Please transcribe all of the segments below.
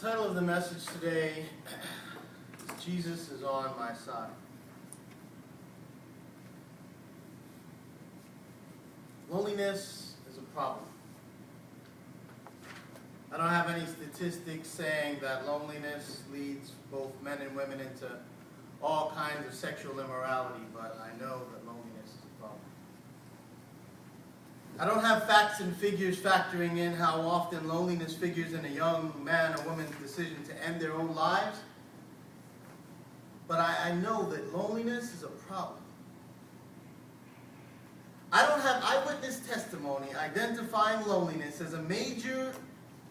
The title of the message today is Jesus is on my side. Loneliness is a problem. I don't have any statistics saying that loneliness leads both men and women into all kinds of sexual immorality, but I know that loneliness is a problem. I don't have facts and figures factoring in how often loneliness figures in a young man or woman's decision to end their own lives, but I know that loneliness is a problem. I don't have eyewitness testimony identifying loneliness as a major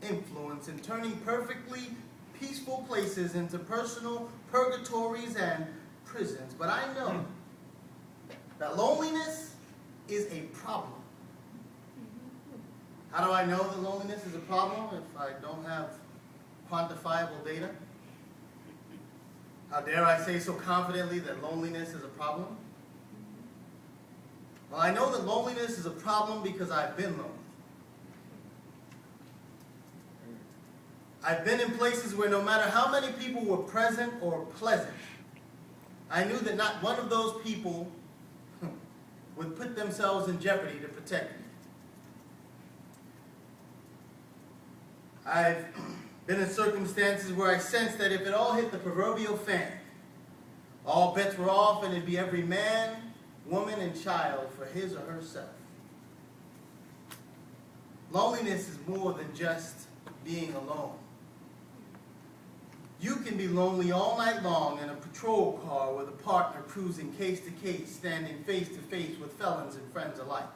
influence in turning perfectly peaceful places into personal purgatories and prisons, but I know that loneliness is a problem. How do I know that loneliness is a problem if I don't have quantifiable data? How dare I say so confidently that loneliness is a problem? Well, I know that loneliness is a problem because I've been lonely. I've been in places where no matter how many people were present or pleasant, I knew that not one of those people would put themselves in jeopardy to protect me. I've been in circumstances where I sensed that if it all hit the proverbial fan, all bets were off and it'd be every man, woman, and child for his or herself. Loneliness is more than just being alone. You can be lonely all night long in a patrol car with a partner cruising case to case, standing face to face with felons and friends alike.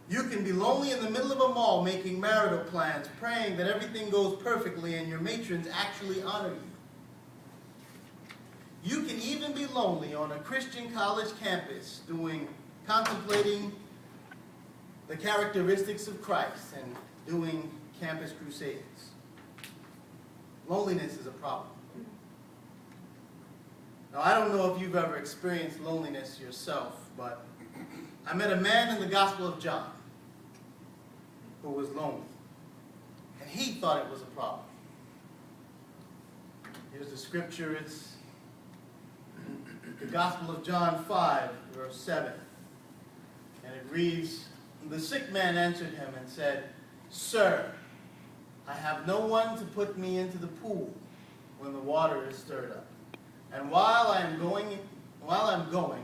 You can be lonely in the middle of a mall making marital plans, praying that everything goes perfectly and your matrons actually honor you. You can even be lonely on a Christian college campus contemplating the characteristics of Christ and doing campus crusades. Loneliness is a problem. Now, I don't know if you've ever experienced loneliness yourself, but I met a man in the Gospel of John who was lonely, and he thought it was a problem. Here's the scripture. It's the Gospel of John 5, verse 7. And it reads, "The sick man answered him and said, 'Sir, I have no one to put me into the pool when the water is stirred up. And while I'm going,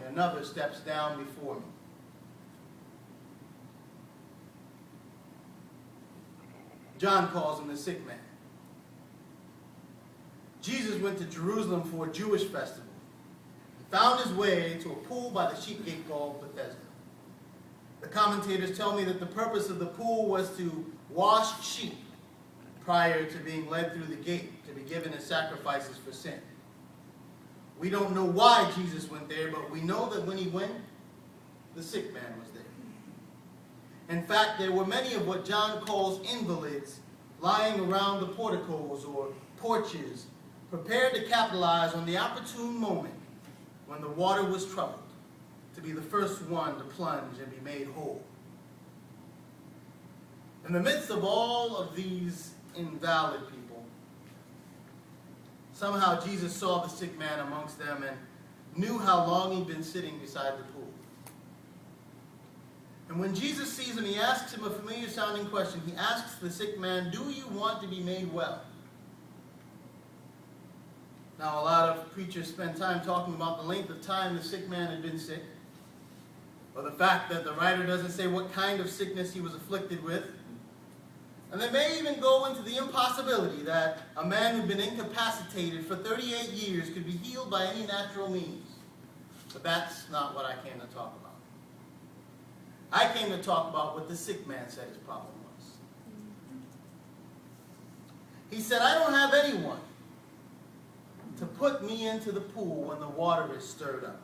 another steps down before me.'" John calls him the sick man. Jesus went to Jerusalem for a Jewish festival and found his way to a pool by the sheep gate called Bethesda. The commentators tell me that the purpose of the pool was to wash sheep prior to being led through the gate to be given as sacrifices for sin. We don't know why Jesus went there, but we know that when he went, the sick man was there. In fact, there were many of what John calls invalids lying around the porticos or porches, prepared to capitalize on the opportune moment when the water was troubled, to be the first one to plunge and be made whole. In the midst of all of these invalid people, somehow Jesus saw the sick man amongst them and knew how long he'd been sitting beside the pool. And when Jesus sees him, he asks him a familiar sounding question. He asks the sick man, "Do you want to be made well?" Now, a lot of preachers spend time talking about the length of time the sick man had been sick, or the fact that the writer doesn't say what kind of sickness he was afflicted with. And they may even go into the impossibility that a man who'd been incapacitated for 38 years could be healed by any natural means. But that's not what I came to talk about. I came to talk about what the sick man said his problem was. He said, "I don't have anyone to put me into the pool when the water is stirred up.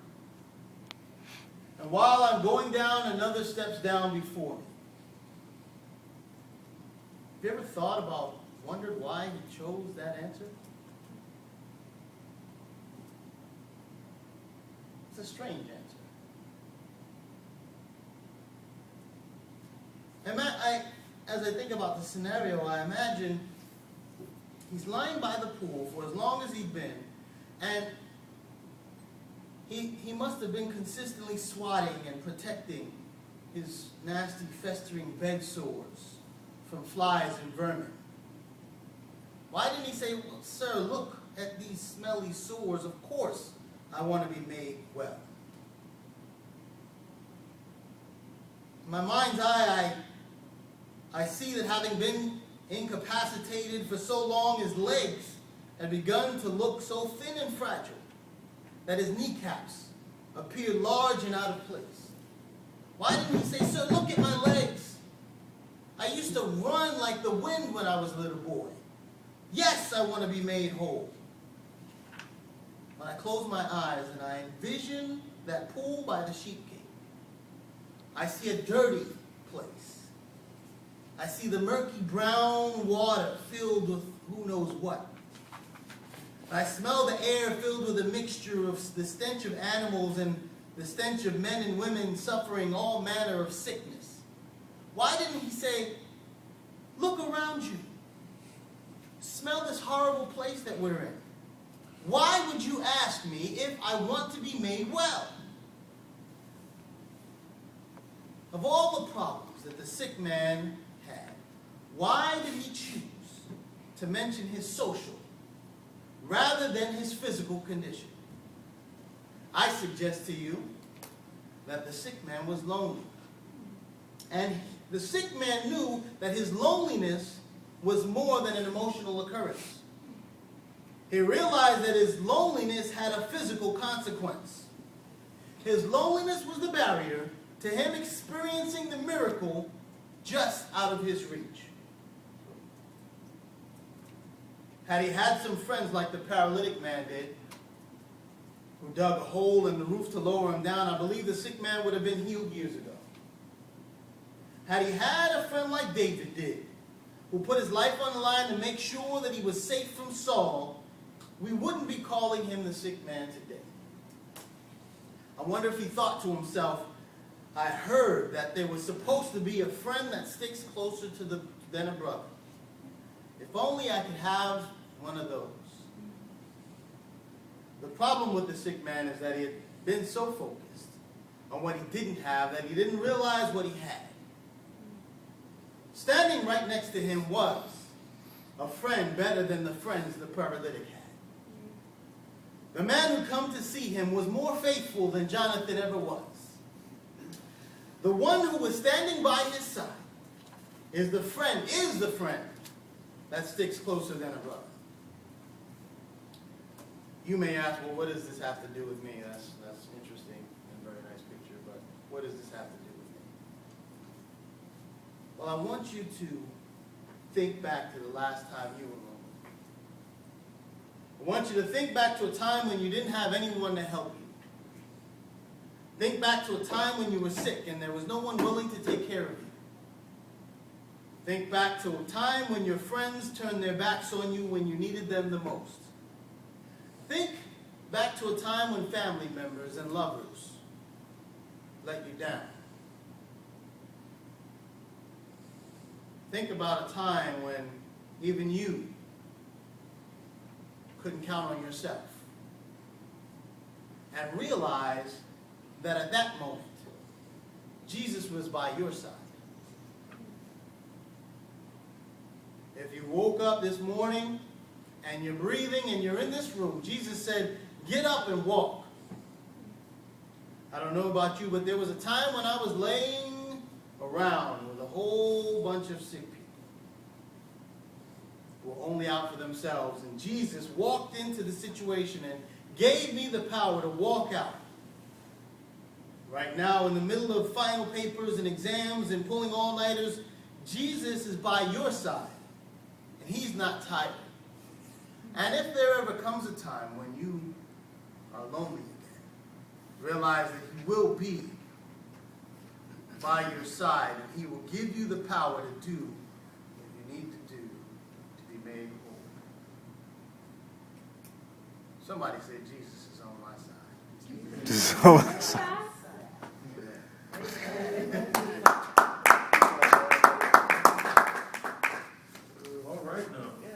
And while I'm going down, another steps down before me." Have you ever wondered why he chose that answer? It's a strange answer. As I think about the scenario, I imagine He's lying by the pool for as long as he'd been, and he must have been consistently swatting and protecting his nasty, festering bed sores from flies and vermin. Why didn't he say, well, sir, look at these smelly sores. Of course I want to be made well. In my mind's eye, I see that having been incapacitated for so long, his legs had begun to look so thin and fragile that his kneecaps appeared large and out of place. Why didn't he say, sir, look at my legs? I used to run like the wind when I was a little boy. Yes, I want to be made whole. When I close my eyes and I envision that pool by the sheep gate, I see a dirty place. I see the murky brown water filled with who knows what. I smell the air filled with a mixture of the stench of animals and the stench of men and women suffering all manner of sickness. Why didn't he say, look around you. Smell this horrible place that we're in. Why would you ask me if I want to be made well? Of all the problems that the sick man had, why did he choose to mention his social rather than his physical condition? I suggest to you that the sick man was lonely. And the sick man knew that his loneliness was more than an emotional occurrence. He realized that his loneliness had a physical consequence. His loneliness was the barrier to him experiencing the miracle just out of his reach. Had he had some friends like the paralytic man did, who dug a hole in the roof to lower him down, I believe the sick man would have been healed years ago. Had he had a friend like David did, who put his life on the line to make sure that he was safe from Saul, we wouldn't be calling him the sick man today. I wonder if he thought to himself, I heard that there was supposed to be a friend that sticks closer than a brother. If only I could have one of those. The problem with the sick man is that he had been so focused on what he didn't have that he didn't realize what he had. Standing right next to him was a friend better than the friends the paralytic had. The man who come to see him was more faithful than Jonathan ever was. The one who was standing by his side is the friend that sticks closer than a brother. You may ask, well, what does this have to do with me? That's interesting and very nice picture, but what does this have to do with me? Well, I want you to think back to the last time you were lonely. I want you to think back to a time when you didn't have anyone to help you. Think back to a time when you were sick and there was no one willing to take care of you. Think back to a time when your friends turned their backs on you when you needed them the most. Think back to a time when family members and lovers let you down. Think about a time when even you couldn't count on yourself. And realize that at that moment, Jesus was by your side. If you woke up this morning and you're breathing and you're in this room, Jesus said, get up and walk. I don't know about you, but there was a time when I was laying around with a whole bunch of sick people who were only out for themselves. And Jesus walked into the situation and gave me the power to walk out. Right now, in the middle of final papers and exams and pulling all-nighters, Jesus is by your side. And he's not tired. And if there ever comes a time when you are lonely again, realize that he will be by your side and he will give you the power to do what you need to do to be made whole. Somebody say Jesus is on my side.